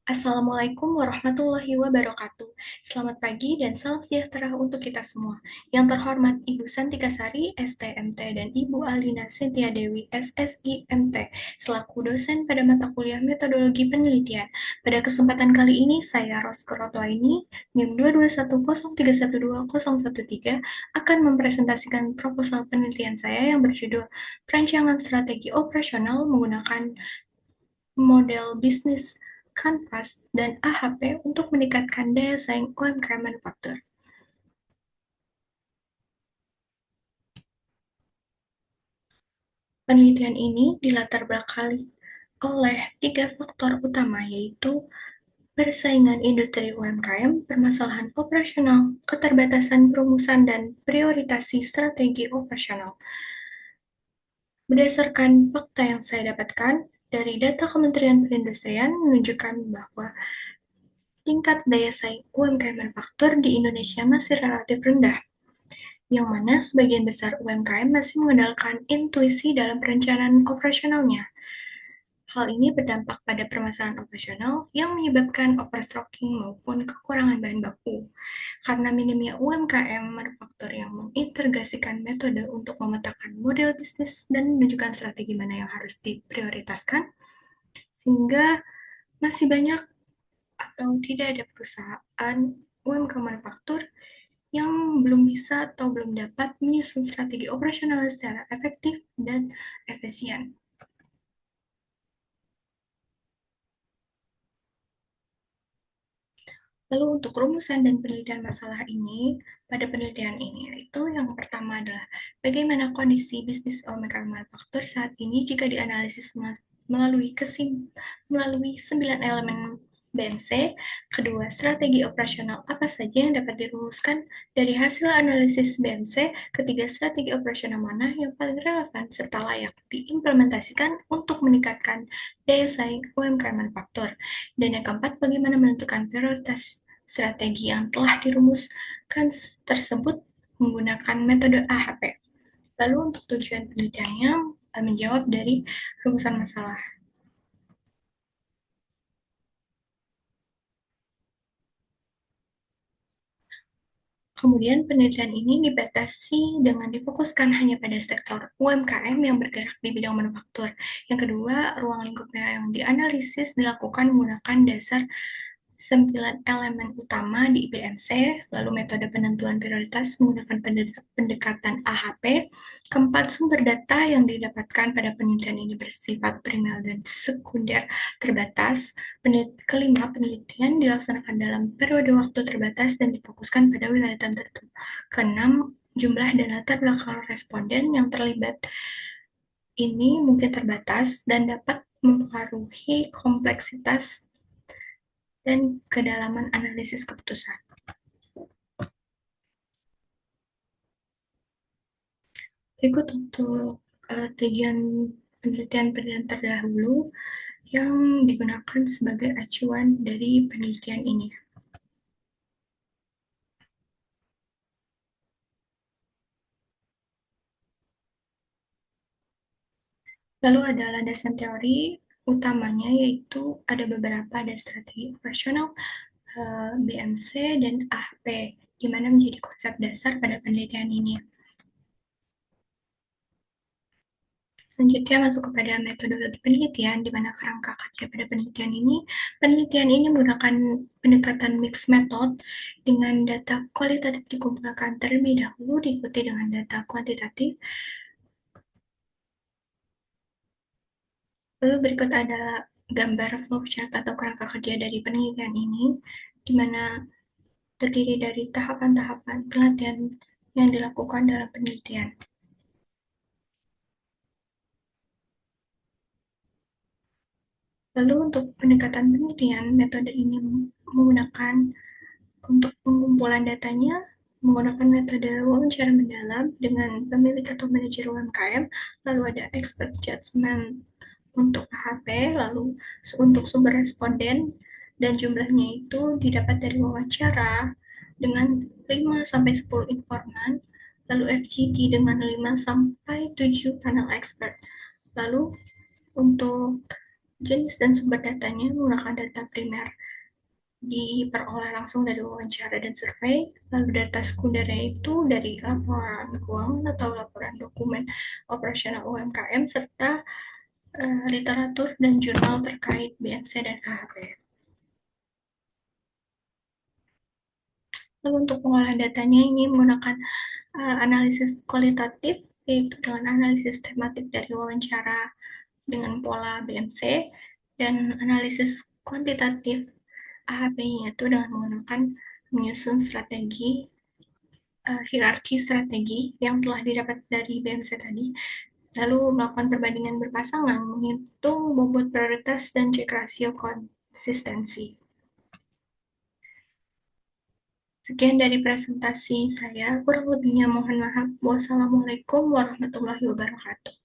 Assalamualaikum warahmatullahi wabarakatuh. Selamat pagi dan salam sejahtera untuk kita semua. Yang terhormat Ibu Santika Sari, STMT, dan Ibu Alina Sintia Dewi, SSIMT, selaku dosen pada mata kuliah Metodologi Penelitian. Pada kesempatan kali ini, saya Rosko Rotoaini, NIM 22103120013, akan mempresentasikan proposal penelitian saya yang berjudul Perancangan Strategi Operasional menggunakan model bisnis Kanvas dan AHP untuk meningkatkan daya saing UMKM manufaktur. Penelitian ini dilatar belakangi oleh tiga faktor utama, yaitu persaingan industri UMKM, permasalahan operasional, keterbatasan perumusan, dan prioritasi strategi operasional. Berdasarkan fakta yang saya dapatkan dari data Kementerian Perindustrian menunjukkan bahwa tingkat daya saing UMKM manufaktur di Indonesia masih relatif rendah, yang mana sebagian besar UMKM masih mengandalkan intuisi dalam perencanaan operasionalnya. Hal ini berdampak pada permasalahan operasional yang menyebabkan overstocking maupun kekurangan bahan baku. Karena minimnya UMKM manufaktur yang mengintegrasikan metode untuk memetakan model bisnis dan menunjukkan strategi mana yang harus diprioritaskan, sehingga masih banyak atau tidak ada perusahaan UMKM manufaktur yang belum bisa atau belum dapat menyusun strategi operasional secara efektif dan efisien. Lalu untuk rumusan dan penelitian masalah ini, pada penelitian ini, itu yang pertama adalah bagaimana kondisi bisnis omega manufaktur saat ini jika dianalisis melalui 9 elemen BMC. Kedua, strategi operasional apa saja yang dapat dirumuskan dari hasil analisis BMC. Ketiga, strategi operasional mana yang paling relevan serta layak diimplementasikan untuk meningkatkan daya saing UMKM manufaktur. Dan yang keempat, bagaimana menentukan prioritas strategi yang telah dirumuskan tersebut menggunakan metode AHP. Lalu untuk tujuan penelitiannya menjawab dari rumusan masalah. Kemudian penelitian ini dibatasi dengan difokuskan hanya pada sektor UMKM yang bergerak di bidang manufaktur. Yang kedua, ruang lingkupnya yang dianalisis dilakukan menggunakan dasar 9 elemen utama di IPMC, lalu metode penentuan prioritas menggunakan pendekatan AHP. Keempat, sumber data yang didapatkan pada penelitian ini bersifat primer dan sekunder terbatas. Kelima, penelitian dilaksanakan dalam periode waktu terbatas dan difokuskan pada wilayah tertentu. Keenam, jumlah dan latar belakang responden yang terlibat ini mungkin terbatas dan dapat mempengaruhi kompleksitas dan kedalaman analisis keputusan. Berikut untuk tujuan penelitian terdahulu yang digunakan sebagai acuan dari penelitian ini. Lalu ada landasan teori utamanya, yaitu ada beberapa, ada strategi operasional, BMC, dan AHP, di mana menjadi konsep dasar pada penelitian ini. Selanjutnya masuk kepada metodologi penelitian, di mana kerangka kerja pada penelitian ini menggunakan pendekatan mixed method dengan data kualitatif dikumpulkan terlebih dahulu, diikuti dengan data kuantitatif. Lalu berikut ada gambar flowchart atau kerangka kerja dari penelitian ini, di mana terdiri dari tahapan-tahapan penelitian yang dilakukan dalam penelitian. Lalu untuk pendekatan penelitian, metode ini menggunakan untuk pengumpulan datanya menggunakan metode wawancara mendalam dengan pemilik atau manajer UMKM, lalu ada expert judgment untuk AHP, lalu untuk sumber responden dan jumlahnya itu didapat dari wawancara dengan 5-10 informan, lalu FGD dengan 5-7 panel expert. Lalu untuk Jenis dan sumber datanya menggunakan data primer diperoleh langsung dari wawancara dan survei, lalu data sekundernya itu dari laporan keuangan atau laporan dokumen operasional UMKM, serta literatur dan jurnal terkait BMC dan AHP. Lalu untuk pengolahan datanya ini menggunakan analisis kualitatif, yaitu dengan analisis tematik dari wawancara dengan pola BMC, dan analisis kuantitatif AHP-nya itu dengan menggunakan menyusun strategi hierarki strategi yang telah didapat dari BMC tadi, lalu melakukan perbandingan berpasangan, menghitung bobot prioritas dan cek rasio konsistensi. Sekian dari presentasi saya, kurang lebihnya mohon maaf. Wassalamualaikum warahmatullahi wabarakatuh.